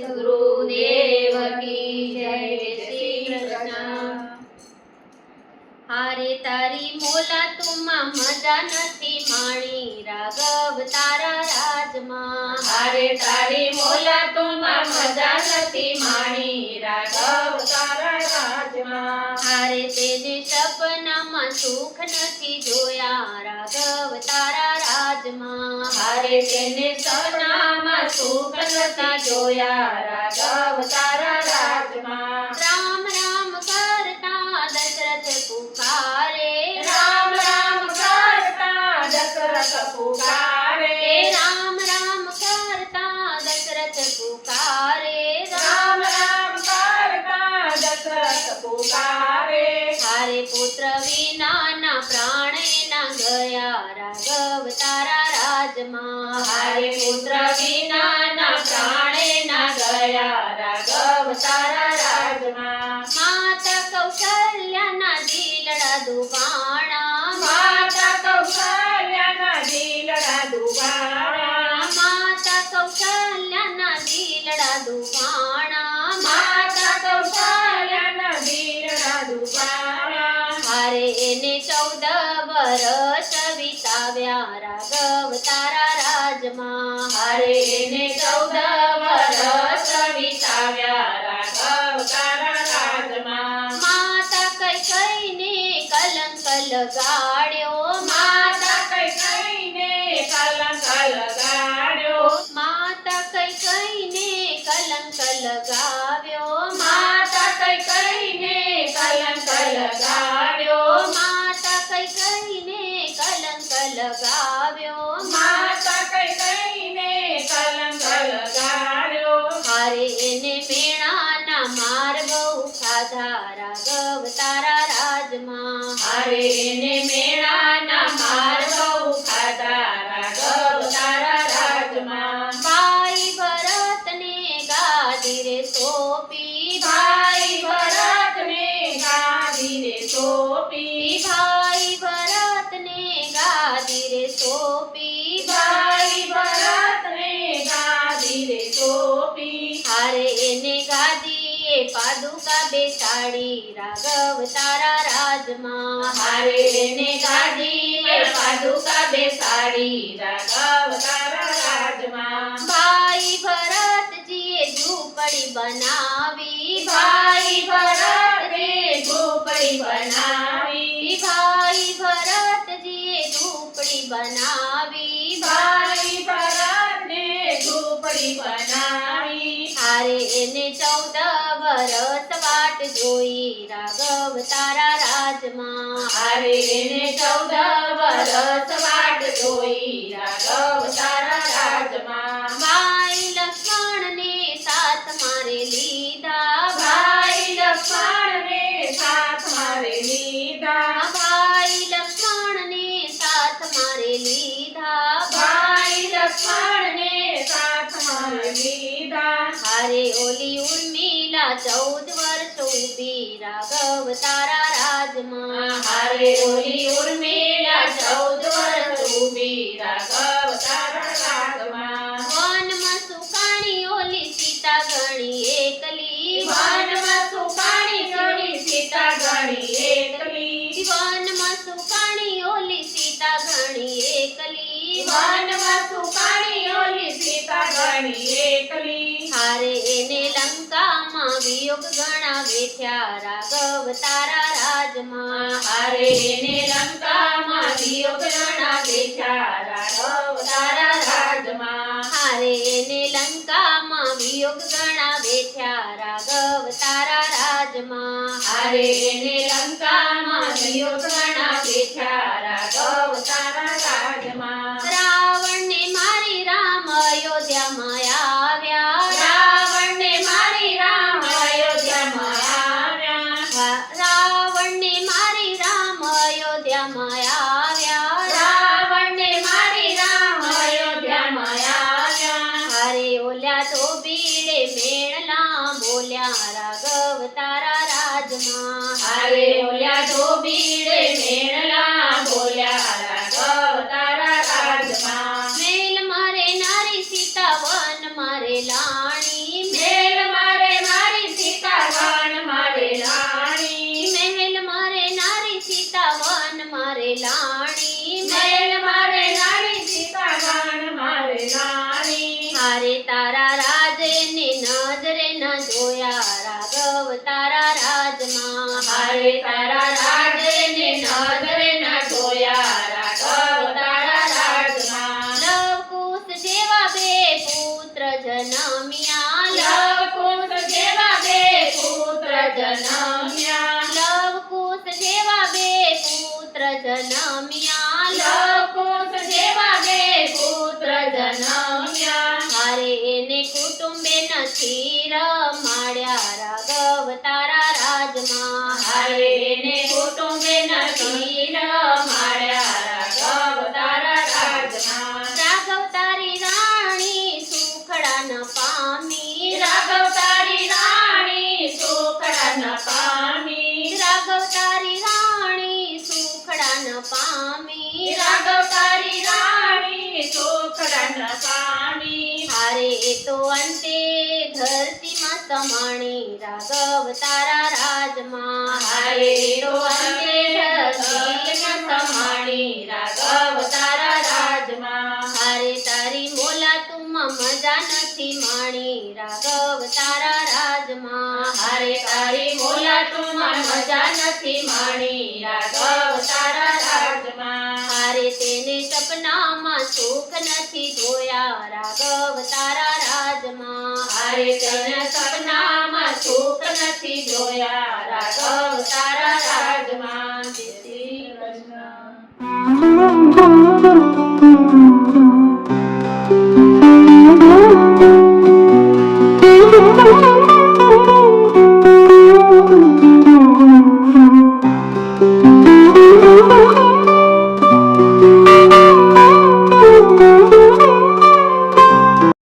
સદગુરુદેવ કી જય. શ્રી કૃષ્ણ. હારે તારી મોલા તુમાં મજા નથી માણી, રાઘવ તારા રાજમાં. હારે તારી મોલા તુમાં મજા નથી માણી, રાઘવ તારા રાજમાં. હારે તેને સપનામાં સુખ નથી જોયા, રાઘવ તારા રાજમાં. હારે તેને સપનામાં સુખ નથી જોયા, રાઘવ તારા રાજમાં. રામ રામ કરતા દશરથ પુકારે, રામ રામ કરતા દશરથ પુકારે, રામ રામ કરતા દશરથ પુકારે. રામ રામ કરતા દશરથ પુકારે. હારે પુત્ર વિનાના પ્રાણ એના ગયા, રાઘવ તારા રાજમાં. હારે પુત્ર વિનાના પ્રાણે ના ગયા, રાઘવ તારા રાજમાં. માતા કૌશલ્યાના દિલડા દુબાણા, માતા કૌશલ્યાના દિલડા દુબાણા, માતા કૌશલ્યાના દિલડા દુબાણા. માતા કૌશલ્યાના દિલડા દુબાણા. હારે એને 14 વર્ષ વિતાવ્યા, રાઘવ તારા રાજમાં. હારે એને 14 વર્ષ વિતાવ્યા, રાઘવ તારા રાજમાં. માતા કૈકેયીને કલંક લગાડ્યો, માતા કૈકેયીને કલંક લગાડ્યો, માતા કૈકેયીને કલંક લગાવ્યો. માતા કૈકેયીને કલંક લગાડ્યો, માતા કૈકેયીને કલંક લગાવ્યો. માતા કૈકેયીને કલંક લગાડ્યો. હારે એને મેણાના માર બહુ ખાધા, રાઘવ તારા રાજમાં. હારે એને મેણાના માર બહુ ખાધા, રાઘવ તારા રાજમાં. ભાઈ ભરતને ગાદી રે સોંપી, ભાઈ ભરતને ગાદી રે સોંપી, ભાઈ ભરતને ગાદી રે સોંપી. ભાઈ ભરતને ગાદી રે સોંપી. હારે એને ગાદીએ પાદુકા બેસાડી, રાઘવ તારા રાજમાં. હારે એને ગાદીએ પાદુકા બેસાડી, રાઘવ તારા રાજમાં. ભાઈ ભરતજીએ ઝૂંપડી બનાવી, ભાઈ ભરતે ઝૂંપડી બનાવી, ભાઈ ભરતજીએ ઝૂંપડી બનાવી. ભાઈ ભરતે ઝૂંપડી બનાવી. હારે એને 14 વર્ષ વાટ જોઈ, રાઘવ તારા રાજમાં. હારે એને 14 વર્ષ વાટ જોઈ, રાઘવ તારા રાજમાં. ભાઈ લક્ષ્મણને સાથ મારે લીધા, ભાઈ લક્ષ્મણને સાથ મારે લીધા, ભાઈ લક્ષ્મણને સાથ મારે લીધા. ભાઈ લક્ષ્મણને સાથ મારે લીધા. હારે ઓલી ઉર્મિલા 14 વર્ષ ઊભી, રાઘવ તારા રાજમાં. હારે ઓલી ઉર્મિલા 14 વર્ષ ઊભી, રાઘવ તારા રાજમાં. વનમાં સુકાણી ઓલી સીતા ઘણી એકલી, વનમાં સુકાણી ઓલી સીતા ઘણી એકલી, વનમાં સુકાણી ઓલી સીતા ઘણી એકલી. વનમાં સુકાણી ઓલી સીતા ઘણી એકલી. હારે એને લંકામાં વિયોગ ઘણા વેઠ્યા, રાઘવ તારા રાજમાં. હારે એને લંકામાં વિયોગ ઘણા બેઠા, રાઘવ તારા રાજમાં. હારે એને લંકામાં વિયોગ ઘણા વેઠ્યા, રાઘવ તારા રાજમાં. હારે એને લંકામાં વિયોગ ઘણા બેઠા, રાઘવ તારા રાજમાં. રાવણને મારી રામ અયોધ્યામાં આવ્યા, રાવણને મારી રામ અયોધ્યામાં આવ્યા, રાવણને મારી રામ અયોધ્યામાં આવ્યા. રાવણને મારી રામ અયોધ્યામાં આવ્યા. હારે ઓલ્યા તો ભીડે મેળલા બોલ્યા, રાઘવ તારા રાજમાં. હારે ઓલ્યા ધોબીડે મેળલા બોલ્યા, રાઘવ તારા રાજમાં. મેલ મારે ના સમાણી રાઘવ તારા રાજમાં હારે તો અંતે રસી ન સમાણી રાઘવ તારા રાજમાં હારે તારી મોલા તુમાં મજા નથી માણી રાઘવ તારા રાજમાં હારે તારી મોલા તુમાં મજા નથી માણી રાઘવ તારા રાજમાં હારે તેને સપનામાં સુખ નથી જોયા રાઘવ તારા રાજમાં હારે તને સપનામાં સુખ નથી જોયા રાઘવ તારા રાજમાં જય શ્રી કૃષ્ણ